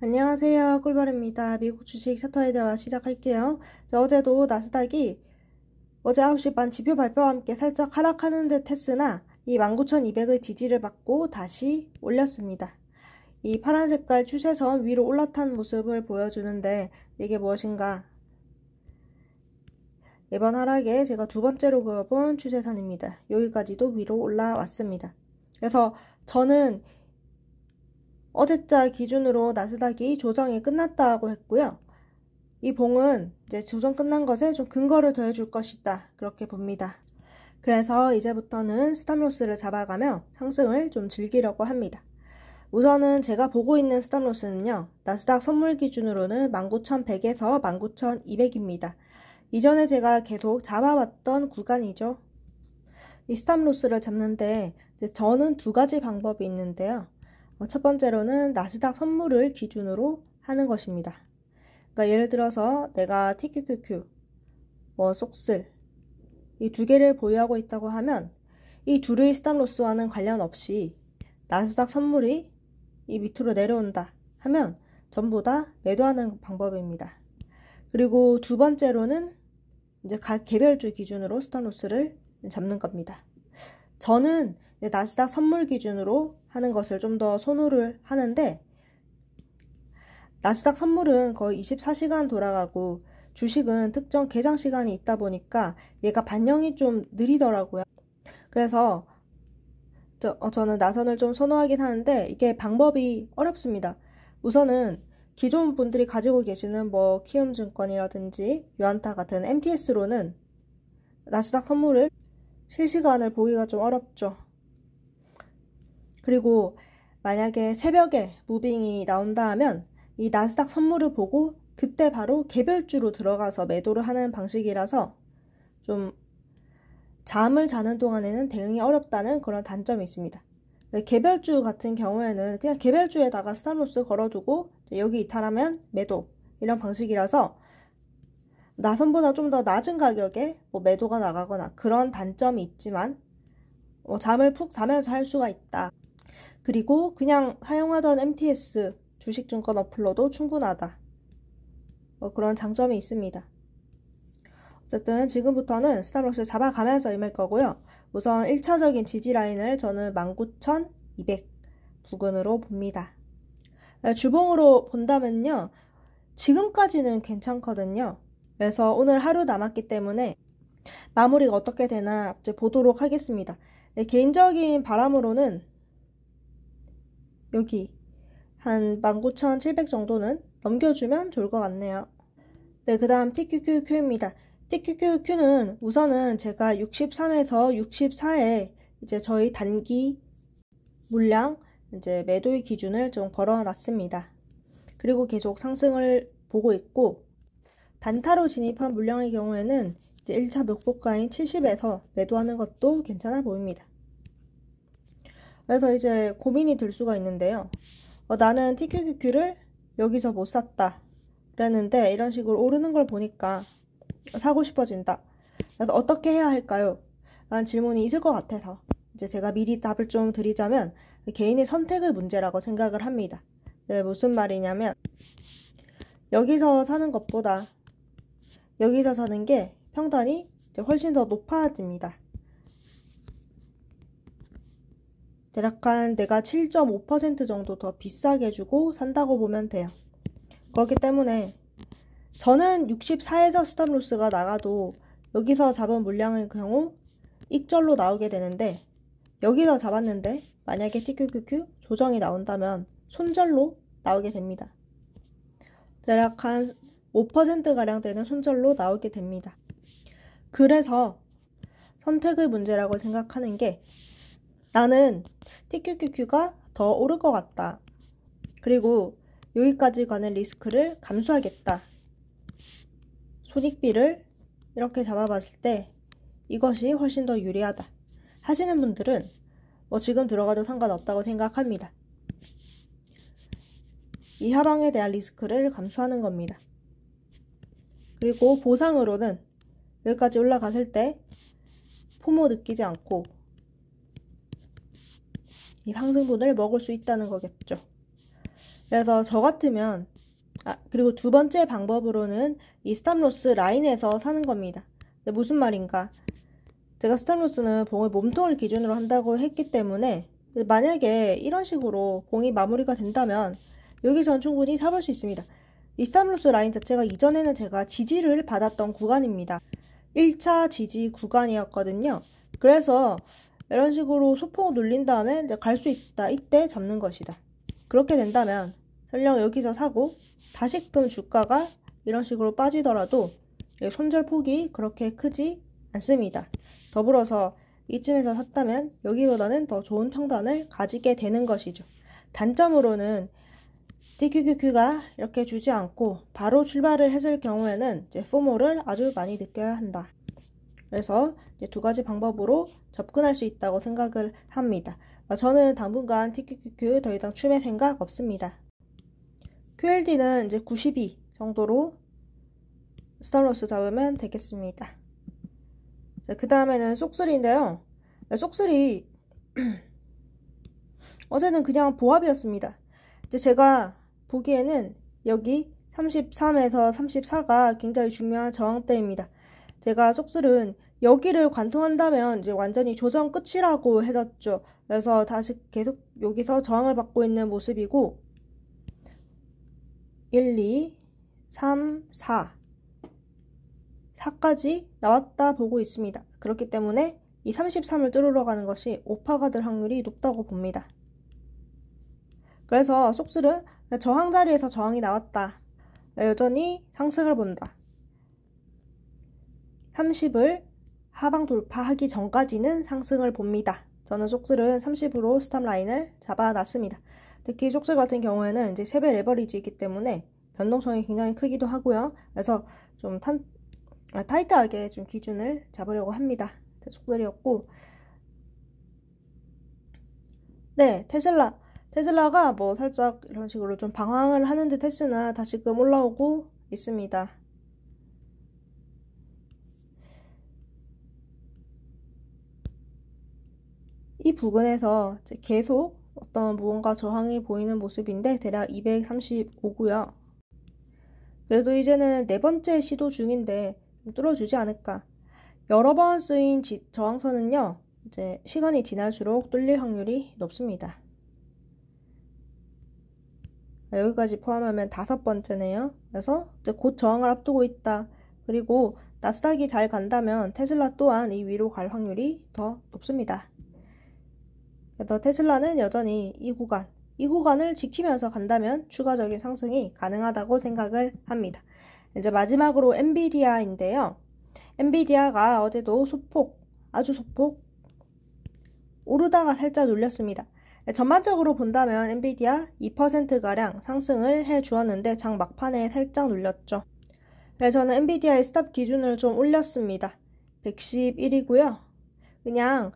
안녕하세요. 꿀벌입니다. 미국 주식 차트에 대화 시작할게요. 어제도 나스닥이 어제 9시 반 지표 발표와 함께 살짝 하락하는 듯 했으나 이 19,200의 지지를 받고 다시 올렸습니다. 이 파란 색깔 추세선 위로 올라탄 모습을 보여주는데 이게 무엇인가? 이번 하락에 제가 두 번째로 그어본 추세선입니다. 여기까지도 위로 올라왔습니다. 그래서 저는 어제자 기준으로 나스닥이 조정이 끝났다고 했고요. 이 봉은 이제 조정 끝난 것에 좀 근거를 더해줄 것이다. 그렇게 봅니다. 그래서 이제부터는 스탑로스를 잡아가며 상승을 좀 즐기려고 합니다. 우선은 제가 보고 있는 스탑로스는요. 나스닥 선물 기준으로는 19,100에서 19,200입니다. 이전에 제가 계속 잡아왔던 구간이죠. 이 스탑로스를 잡는데 저는 두 가지 방법이 있는데요. 첫 번째로는 나스닥 선물을 기준으로 하는 것입니다. 그러니까 예를 들어서 내가 TQQQ, 속슬 이 두 개를 보유하고 있다고 하면 이 둘의 스탑로스와는 관련 없이 나스닥 선물이 이 밑으로 내려온다 하면 전부 다 매도하는 방법입니다. 그리고 두 번째로는 이제 각 개별주 기준으로 스탑로스를 잡는 겁니다. 저는 나스닥 선물 기준으로 하는 것을 좀 더 선호를 하는데 나스닥 선물은 거의 24시간 돌아가고 주식은 특정 개장 시간이 있다 보니까 얘가 반영이 좀 느리더라고요. 그래서 저는 나선을 좀 선호하긴 하는데 이게 방법이 어렵습니다. 우선은 기존 분들이 가지고 계시는 키움증권이라든지 유안타 같은 MTS로는 나스닥 선물을 실시간을 보기가 좀 어렵죠. 그리고 만약에 새벽에 무빙이 나온다 하면 이 나스닥 선물을 보고 그때 바로 개별주로 들어가서 매도를 하는 방식이라서 좀 잠을 자는 동안에는 대응이 어렵다는 그런 단점이 있습니다. 개별주 같은 경우에는 그냥 개별주에다가 스탑로스 걸어두고 여기 이탈하면 매도 이런 방식이라서 나선보다 좀 더 낮은 가격에 매도가 나가거나 그런 단점이 있지만 잠을 푹 자면서 할 수가 있다. 그리고 그냥 사용하던 MTS 주식증권 어플로도 충분하다. 그런 장점이 있습니다. 어쨌든 지금부터는 스탑로스를 잡아가면서 임할 거고요. 우선 1차적인 지지 라인을 저는 19,200 부근으로 봅니다. 주봉으로 본다면요. 지금까지는 괜찮거든요. 그래서 오늘 하루 남았기 때문에 마무리가 어떻게 되나 이제 보도록 하겠습니다. 개인적인 바람으로는 여기 한 19,700 정도는 넘겨주면 좋을 것 같네요. 네, 그 다음 TQQQ입니다. TQQQ는 우선은 제가 63에서 64에 이제 저희 단기 물량 이제 매도의 기준을 좀 걸어놨습니다. 그리고 계속 상승을 보고 있고 단타로 진입한 물량의 경우에는 이제 1차 목표가인 70에서 매도하는 것도 괜찮아 보입니다. 그래서 이제 고민이 들 수가 있는데요. 나는 TQQQ를 여기서 못 샀다 그랬는데 이런 식으로 오르는 걸 보니까 사고 싶어진다. 그래서 어떻게 해야 할까요? 라는 질문이 있을 것 같아서 이제 제가 미리 답을 좀 드리자면 개인의 선택의 문제라고 생각을 합니다. 무슨 말이냐면 여기서 사는 것보다 여기서 사는 게 평단이 이제 훨씬 더 높아집니다. 대략 한 내가 7.5% 정도 더 비싸게 주고 산다고 보면 돼요. 그렇기 때문에 저는 64에서 스탑로스가 나가도 여기서 잡은 물량의 경우 익절로 나오게 되는데 여기서 잡았는데 만약에 TQQQ 조정이 나온다면 손절로 나오게 됩니다. 대략 한 5%가량 되는 손절로 나오게 됩니다. 그래서 선택의 문제라고 생각하는 게 나는 TQQQ가 더 오를 것 같다. 그리고 여기까지 가는 리스크를 감수하겠다. 손익비를 이렇게 잡아봤을 때 이것이 훨씬 더 유리하다 하시는 분들은 지금 들어가도 상관없다고 생각합니다. 이 하방에 대한 리스크를 감수하는 겁니다. 그리고 보상으로는 여기까지 올라갔을 때 포모 느끼지 않고 이 상승분을 먹을 수 있다는 거겠죠. 그래서 저 같으면 그리고 두 번째 방법으로는 이 스탑로스 라인에서 사는 겁니다. 무슨 말인가? 제가 스탑로스는 봉의 몸통을 기준으로 한다고 했기 때문에 만약에 이런 식으로 봉이 마무리가 된다면 여기선 충분히 잡을 수 있습니다. 이 스탑로스 라인 자체가 이전에는 제가 지지를 받았던 구간입니다. 1차 지지 구간이었거든요. 그래서 이런 식으로 소폭 눌린 다음에 갈 수 있다. 이때 잡는 것이다. 그렇게 된다면 설령 여기서 사고 다시금 주가가 이런 식으로 빠지더라도 손절 폭이 그렇게 크지 않습니다. 더불어서 이쯤에서 샀다면 여기보다는 더 좋은 평단을 가지게 되는 것이죠. 단점으로는 TQQQ가 이렇게 주지 않고 바로 출발을 했을 경우에는 이제 포모를 아주 많이 느껴야 한다. 그래서 이제 두 가지 방법으로 접근할 수 있다고 생각을 합니다. 저는 당분간 TQQQ 더 이상 춤의 생각 없습니다. QLD는 이제 92 정도로 스탑로스 잡으면 되겠습니다. 그 다음에는 쏙3인데요. 쏙3 어제는 그냥 보합이었습니다. 이제 제가 보기에는 여기 33에서 34가 굉장히 중요한 저항대입니다. 제가 쏙3는 여기를 관통한다면 이제 완전히 조정 끝이라고 해졌죠. 그래서 다시 계속 여기서 저항을 받고 있는 모습이고 1, 2, 3, 4까지 나왔다 보고 있습니다. 그렇기 때문에 이 33을 뚫으러 가는 것이 오파가 될 확률이 높다고 봅니다. 그래서 쏙3는 저항 자리에서 저항이 나왔다. 여전히 상승을 본다. 30을 하방 돌파하기 전까지는 상승을 봅니다. 저는 쏙3는 30으로 스탑 라인을 잡아놨습니다. 특히 쏙3 같은 경우에는 이제 3배 레버리지이기 때문에 변동성이 굉장히 크기도 하고요. 그래서 좀 타이트하게 좀 기준을 잡으려고 합니다. 쏙3였고, 네, 테슬라가 뭐 살짝 이런 식으로 좀 방황을 하는 듯 했으나 다시금 올라오고 있습니다. 이 부근에서 계속 어떤 무언가 저항이 보이는 모습인데 대략 235고요. 그래도 이제는 네 번째 시도 중인데 좀 뚫어주지 않을까. 여러 번 쓰인 저항선은요, 이제 시간이 지날수록 뚫릴 확률이 높습니다. 여기까지 포함하면 5번째네요. 그래서 이제 곧 저항을 앞두고 있다. 그리고 나스닥이 잘 간다면 테슬라 또한 이 위로 갈 확률이 더 높습니다. 그래서 테슬라는 여전히 이 구간을 지키면서 간다면 추가적인 상승이 가능하다고 생각을 합니다. 이제 마지막으로 엔비디아인데요. 엔비디아가 어제도 아주 소폭 오르다가 살짝 눌렸습니다. 전반적으로 본다면 엔비디아 2%가량 상승을 해 주었는데 장 막판에 살짝 눌렸죠. 저는 엔비디아의 스탑 기준을 좀 올렸습니다. 111이고요. 그냥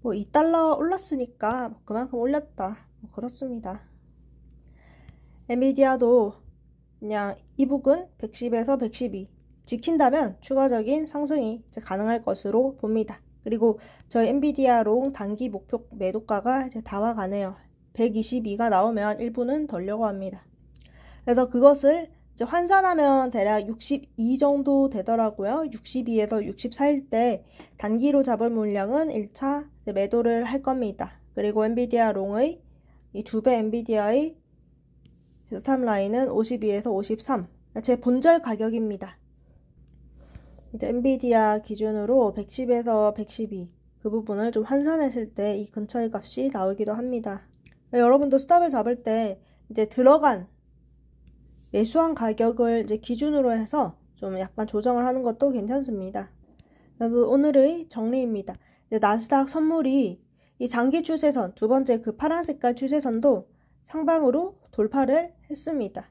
뭐 2달러 올랐으니까 그만큼 올렸다. 그렇습니다. 엔비디아도 그냥 이 부근 110에서 112 지킨다면 추가적인 상승이 이제 가능할 것으로 봅니다. 그리고 저희 엔비디아롱 단기 목표 매도가가 이제 다 와가네요. 122가 나오면 일부는 덜려고 합니다. 그래서 그것을 이제 환산하면 대략 62 정도 되더라고요. 62에서 64일 때 단기로 잡을 물량은 1차 매도를 할 겁니다. 그리고 엔비디아 롱의 이 2배 엔비디아의 스탑 라인은 52에서 53. 제 본절 가격입니다. 이제 엔비디아 기준으로 110에서 112 그 부분을 좀 환산했을 때 이 근처의 값이 나오기도 합니다. 여러분도 스탑을 잡을 때 이제 들어간 매수한 가격을 이제 기준으로 해서 좀 약간 조정을 하는 것도 괜찮습니다. 그리고 오늘의 정리입니다. 나스닥 선물이 이 장기 추세선, 두 번째 그 파란 색깔 추세선도 상방으로 돌파를 했습니다.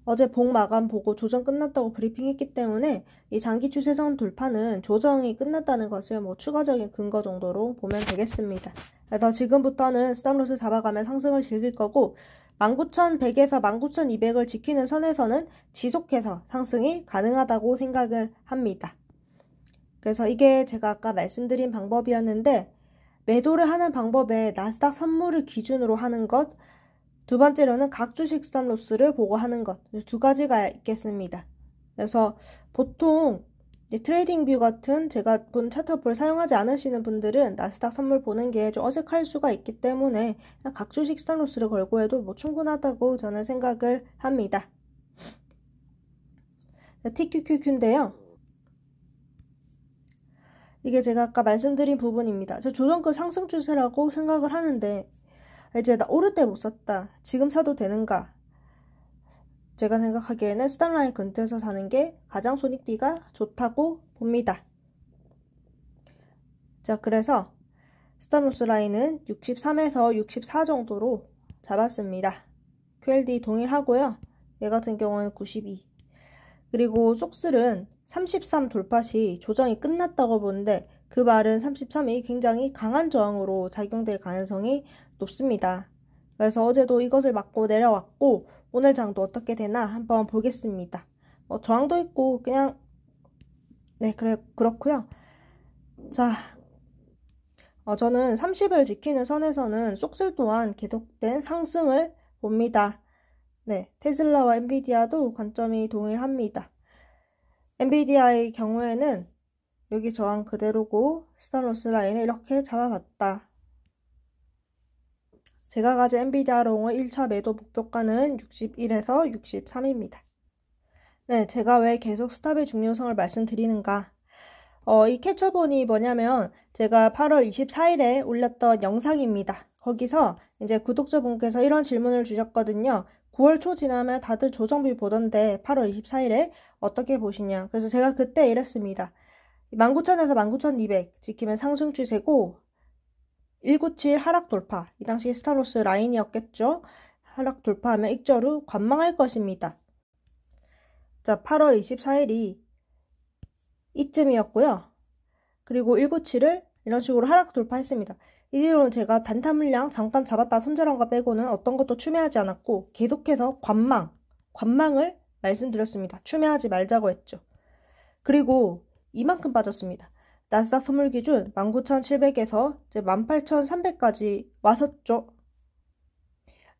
어제 봉 마감 보고 조정 끝났다고 브리핑했기 때문에 이 장기 추세선 돌파는 조정이 끝났다는 것을 뭐 추가적인 근거 정도로 보면 되겠습니다. 그래서 지금부터는 스탑로스 잡아가면 상승을 즐길 거고 19,100에서 19,200을 지키는 선에서는 지속해서 상승이 가능하다고 생각을 합니다. 그래서 이게 제가 아까 말씀드린 방법이었는데 매도를 하는 방법에 나스닥 선물을 기준으로 하는 것, 두 번째로는 각 주식 스탑로스를 보고 하는 것, 두 가지가 있겠습니다. 그래서 보통 트레이딩 뷰 같은 제가 본 차트 어플을 사용하지 않으시는 분들은 나스닥 선물 보는 게 좀 어색할 수가 있기 때문에 그냥 각 주식 스탑로스를 걸고 해도 뭐 충분하다고 저는 생각을 합니다. TQQQ인데요. 이게 제가 아까 말씀드린 부분입니다. 저 조정급 상승 추세라고 생각을 하는데 이제 나 오를 때 못 샀다. 지금 사도 되는가? 제가 생각하기에는 스탑라인 근처에서 사는 게 가장 손익비가 좋다고 봅니다. 자, 그래서 스탑로스 라인은 63에서 64 정도로 잡았습니다. QLD 동일하고요. 얘 같은 경우는 92. 그리고 속슬은 33 돌파 시 조정이 끝났다고 보는데 그 말은 33이 굉장히 강한 저항으로 작용될 가능성이 높습니다. 그래서 어제도 이것을 맞고 내려왔고 오늘 장도 어떻게 되나 한번 보겠습니다. 저항도 있고 그냥 그렇고요. 자, 저는 30을 지키는 선에서는 속슬 또한 계속된 상승을 봅니다. 네, 테슬라와 엔비디아도 관점이 동일합니다. 엔비디아의 경우에는 여기 저항 그대로고 스탑로스 라인을 이렇게 잡아봤다. 제가 가진 엔비디아 롱의 1차 매도 목표가는 61에서 63입니다. 네, 제가 왜 계속 스탑의 중요성을 말씀드리는가? 이 캡처본이 뭐냐면 제가 8월 24일에 올렸던 영상입니다. 거기서 이제 구독자분께서 이런 질문을 주셨거든요. 9월 초 지나면 다들 조정비 보던데 8월 24일에 어떻게 보시냐. 그래서 제가 그때 이랬습니다. 19,000에서 19,200 지키면 상승 추세고 197 하락 돌파, 이 당시 스탑로스 라인이었겠죠. 하락 돌파하면 익절 관망할 것입니다. 자, 8월 24일이 이쯤이었고요. 그리고 197을 이런 식으로 하락 돌파했습니다. 이 뒤로는 제가 단타 물량 잠깐 잡았다 손절한 거 빼고는 어떤 것도 추매하지 않았고 계속해서 관망을 말씀드렸습니다. 추매하지 말자고 했죠. 그리고 이만큼 빠졌습니다. 나스닥 선물 기준 19,700에서 18,300까지 왔었죠.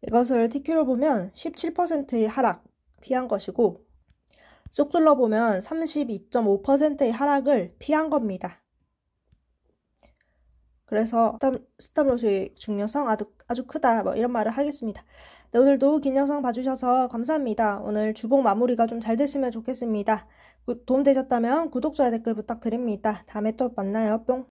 이것을 TQ로 보면 17%의 하락 피한 것이고 속슬로 보면 32.5%의 하락을 피한 겁니다. 그래서 스탑로스의 중요성 아주 크다 이런 말을 하겠습니다. 네, 오늘도 긴 영상 봐주셔서 감사합니다. 오늘 주봉 마무리가 좀 잘 됐으면 좋겠습니다. 도움되셨다면 구독, 좋아요, 댓글 부탁드립니다. 다음에 또 만나요. 뿅.